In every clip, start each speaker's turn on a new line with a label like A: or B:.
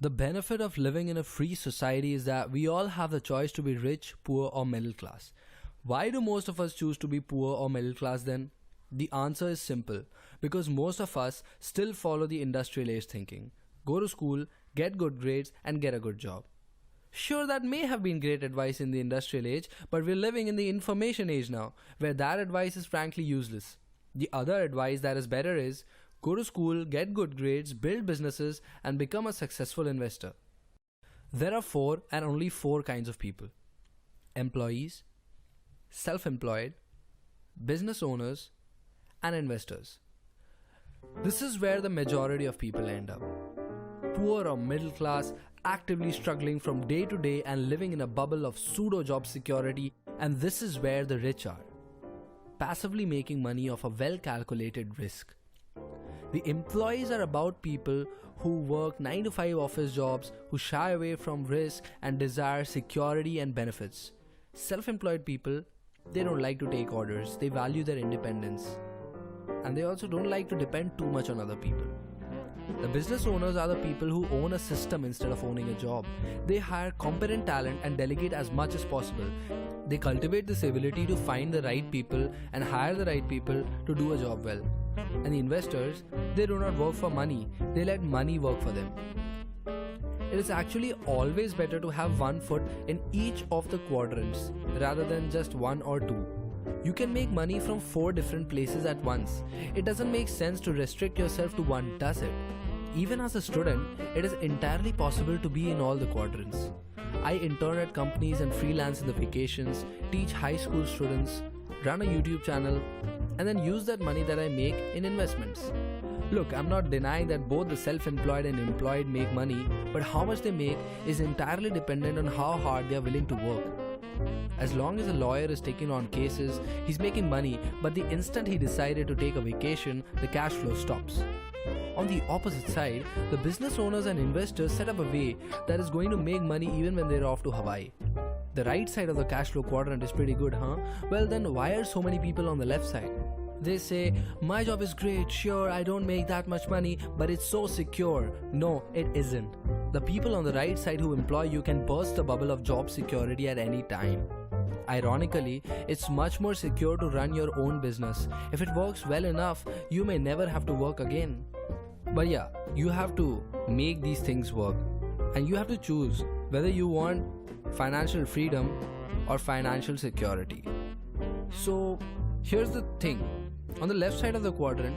A: The benefit of living in a free society is that we all have the choice to be rich, poor, or middle class. Why do most of us choose to be poor or middle class then? The answer is simple, because most of us still follow the industrial age thinking. Go to school, get good grades, and get a good job. Sure, that may have been great advice in the industrial age, but we're living in the information age now, where that advice is frankly useless. The other advice that is better is go to school, get good grades, build businesses, and become a successful investor. There are four and only four kinds of people: employees, self-employed, business owners, and investors. This is where the majority of people end up. Poor or middle class, actively struggling from day to day and living in a bubble of pseudo job security, and this is where the rich are, passively making money off a well calculated risk. The employees are about people who work 9 to 5 office jobs, who shy away from risk and desire security and benefits. Self-employed people, they don't like to take orders, they value their independence, and they also don't like to depend too much on other people. The business owners are the people who own a system instead of owning a job. They hire competent talent and delegate as much as possible. They cultivate this ability to find the right people and hire the right people to do a job well. And the investors, they do not work for money, they let money work for them. It is actually always better to have one foot in each of the quadrants rather than just one or two. You can make money from 4 different places at once. It doesn't make sense to restrict yourself to one, does it? Even as a student, it is entirely possible to be in all the quadrants. I intern at companies and freelance in the vacations, teach high school students, run a YouTube channel, and then use that money that I make in investments. Look, I'm not denying that both the self-employed and employed make money, but how much they make is entirely dependent on how hard they are willing to work. As long as a lawyer is taking on cases, he's making money, but the instant he decided to take a vacation, the cash flow stops. On the opposite side, the business owners and investors set up a way that is going to make money even when they're off to Hawaii. The right side of the cash flow quadrant is pretty good, huh? Well then, why are so many people on the left side? They say, my job is great, sure, I don't make that much money, but it's so secure. No, it isn't. The people on the right side who employ you can burst the bubble of job security at any time. Ironically, it's much more secure to run your own business. If it works well enough, you may never have to work again. But yeah, you have to make these things work. And you have to choose whether you want financial freedom or financial security. So here's the thing. On the left side of the quadrant,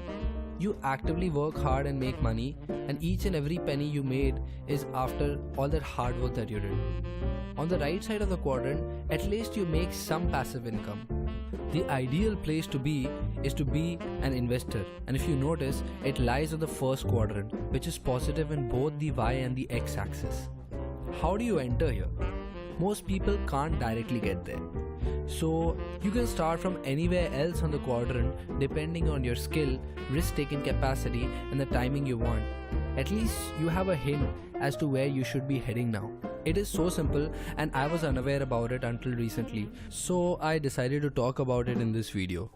A: you actively work hard and make money, and each and every penny you made is after all that hard work that you did. On the right side of the quadrant, at least you make some passive income. The ideal place to be is to be an investor, and if you notice, it lies on the first quadrant, which is positive in both the Y and the X axis. How do you enter here? Most people can't directly get there. So you can start from anywhere else on the quadrant depending on your skill, risk-taking capacity, and the timing you want. At least you have a hint as to where you should be heading now. It is so simple, and I was unaware about it until recently, so I decided to talk about it in this video.